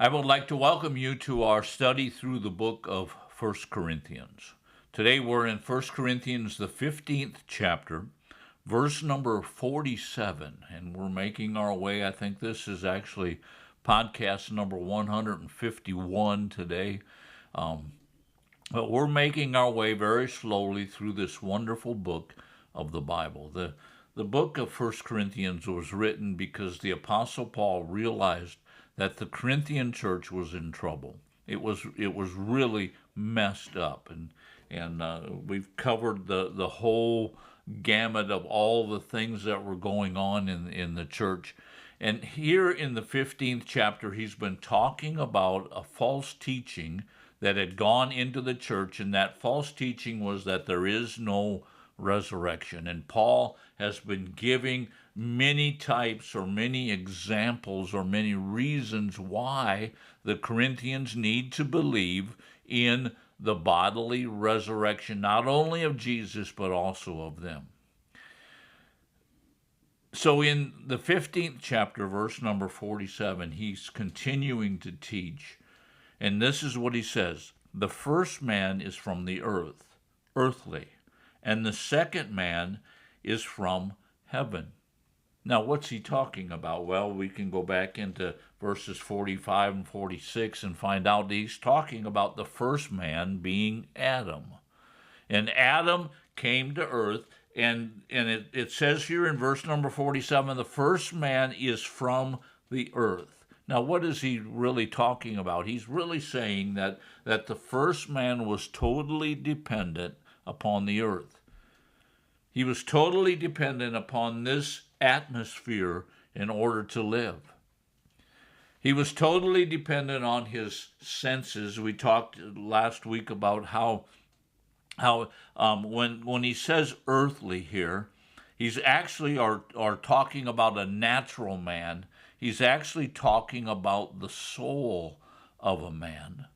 I would like to welcome you to our study through the book of 1 Corinthians. Today we're in 1 Corinthians, the 15th chapter, verse number 47, and we're making our way. I think this is actually podcast number 151 today. But we're making our way very slowly through this wonderful book of the Bible. The book of 1 Corinthians was written because the Apostle Paul realized that the Corinthian church was in trouble. It was really messed up, and we've covered the whole gamut of all the things that were going on in the church. And here in the 15th chapter, he's been talking about a false teaching that had gone into the church, and that false teaching was that there is no resurrection. And Paul has been giving many types or many examples or many reasons why the Corinthians need to believe in the bodily resurrection, not only of Jesus, but also of them. So in the 15th chapter, verse number 47, he's continuing to teach. And this is what he says: the first man is from the earth, earthly, and the second man is from heaven. Now, what's he talking about? Well, we can go back into verses 45 and 46 and find out that he's talking about the first man being Adam. And Adam came to earth, and it says here in verse number 47, the first man is from the earth. Now, what is he really talking about? He's really saying that the first man was totally dependent upon the earth. He was totally dependent upon this atmosphere in order to live. He was totally dependent on his senses. We talked last week about how when he says earthly here, he's actually are talking about a natural man. He's actually talking about the soul of a man.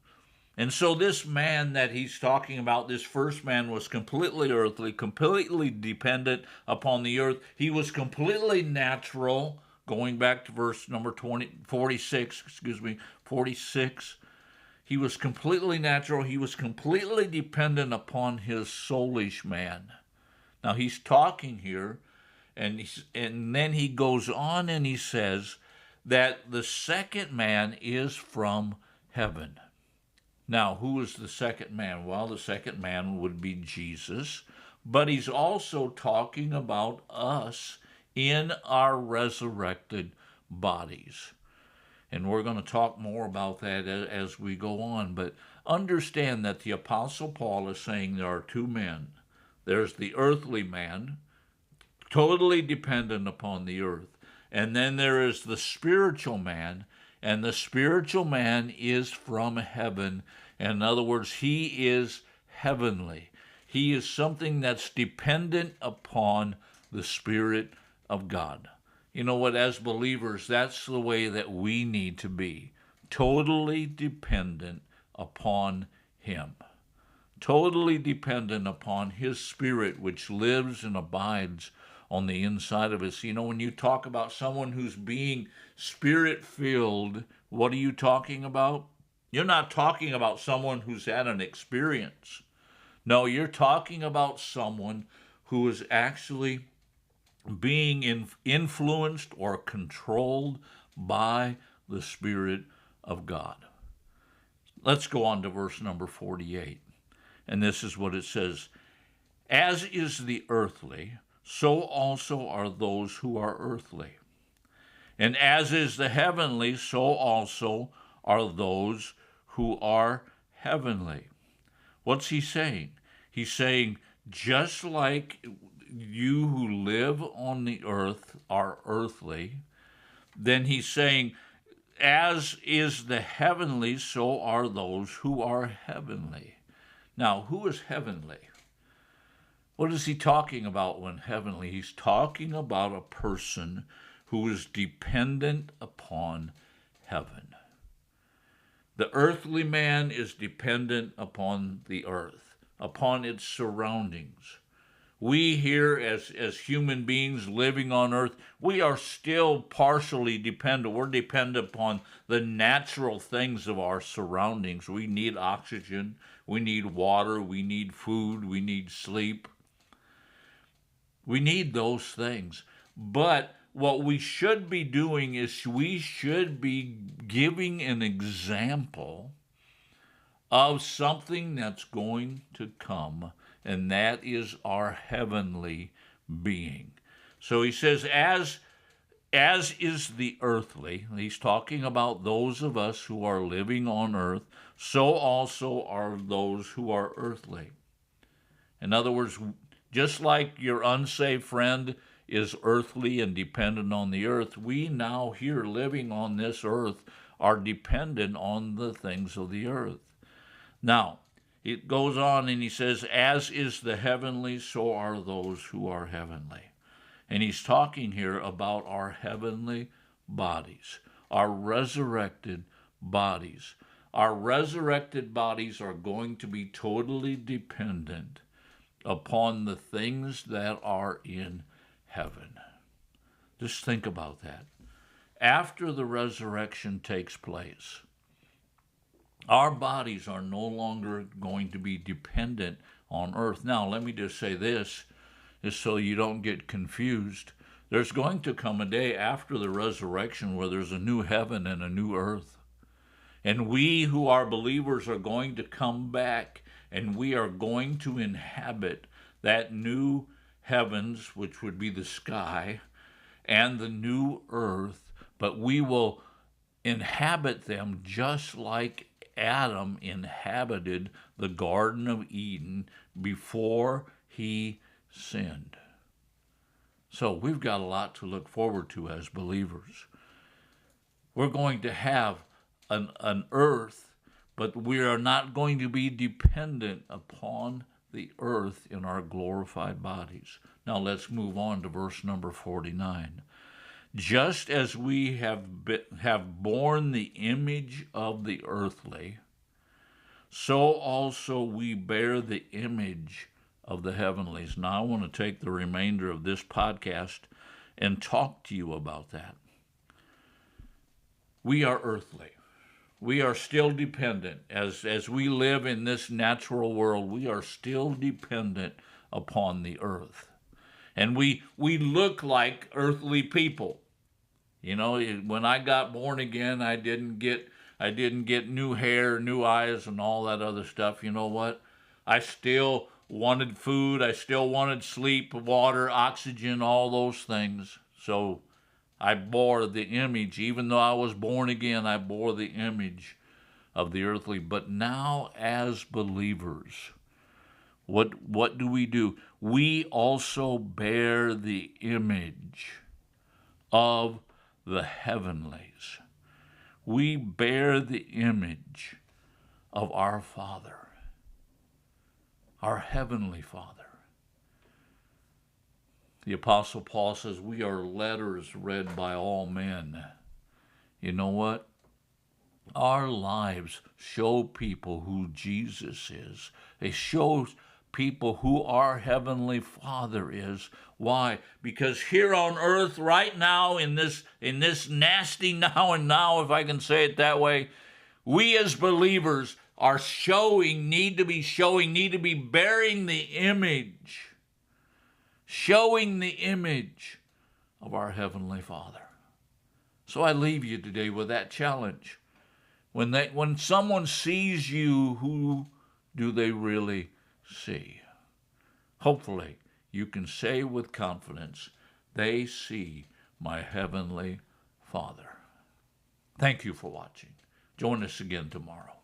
And so this man that he's talking about, this first man, was completely earthly, completely dependent upon the earth. He was completely natural, going back to verse number 46. He was completely natural. He was completely dependent upon his soulish man. Now he's talking here, and then he goes on and he says that the second man is from heaven. Now, who is the second man? Well, the second man would be Jesus, but he's also talking about us in our resurrected bodies. And we're going to talk more about that as we go on, but understand that the Apostle Paul is saying there are two men. There's the earthly man, totally dependent upon the earth, and then there is the spiritual man, and the spiritual man is from heaven. In other words, he is heavenly. He is something that's dependent upon the Spirit of God. You know what, as believers, that's the way that we need to be. Totally dependent upon him. Totally dependent upon his Spirit, which lives and abides on the inside of us. You know, when you talk about someone who's being Spirit-filled, what are you talking about? You're not talking about someone who's had an experience. No, you're talking about someone who is actually being influenced or controlled by the Spirit of God. Let's go on to verse number 48. And this is what it says: as is the earthly, so also are those who are earthly. And as is the heavenly, so also are those who are heavenly. What's he saying? He's saying, just like you who live on the earth are earthly, then he's saying, as is the heavenly, so are those who are heavenly. Now, who is heavenly? What is he talking about when heavenly? He's talking about a person who is dependent upon heaven. The earthly man is dependent upon the earth, upon its surroundings. We here as human beings living on earth, we are still partially dependent. We're dependent upon the natural things of our surroundings. We need oxygen, we need water, we need food, we need sleep. We need those things. But what we should be doing is we should be giving an example of something that's going to come, and that is our heavenly being. So he says, as is the earthly, he's talking about those of us who are living on earth, so also are those who are earthly. In other words, just like your unsaved friend is earthly and dependent on the earth, we now here living on this earth are dependent on the things of the earth. Now, it goes on and he says, as is the heavenly, so are those who are heavenly. And he's talking here about our heavenly bodies, our resurrected bodies. Our resurrected bodies are going to be totally dependent upon the things that are in heaven. Just think about that. After the resurrection takes place, our bodies are no longer going to be dependent on earth. Now, let me just say this, is so you don't get confused. There's going to come a day after the resurrection where there's a new heaven and a new earth. And we who are believers are going to come back, and we are going to inhabit that new heavens, which would be the sky, and the new earth, but we will inhabit them just like Adam inhabited the Garden of Eden before he sinned. So we've got a lot to look forward to as believers. We're going to have an earth, but we are not going to be dependent upon the earth in our glorified bodies. Now let's move on to verse number 49. Just as we have borne the image of the earthly, so also we bear the image of the heavenlies. Now I want to take the remainder of this podcast and talk to you about that. We are earthly. We are still dependent. As we live in this natural world, we are still dependent upon the earth. And we look like earthly people. You know, when I got born again, I didn't get new hair, new eyes, and all that other stuff. You know what? I still wanted food. I still wanted sleep, water, oxygen, all those things. So I bore the image. Even though I was born again, I bore the image of the earthly. But now as believers, what do? We also bear the image of the heavenlies. We bear the image of our Father, our Heavenly Father. The Apostle Paul says we are letters read by all men. You know what? Our lives show people who Jesus is. They show people who our Heavenly Father is. Why? Because here on earth right now, in this nasty now and now, if I can say it that way, we as believers are need to be bearing the image, showing the image of our Heavenly Father. So I leave you today with that challenge. When someone sees you, who do they really see? Hopefully, you can say with confidence, they see my Heavenly Father. Thank you for watching. Join us again tomorrow.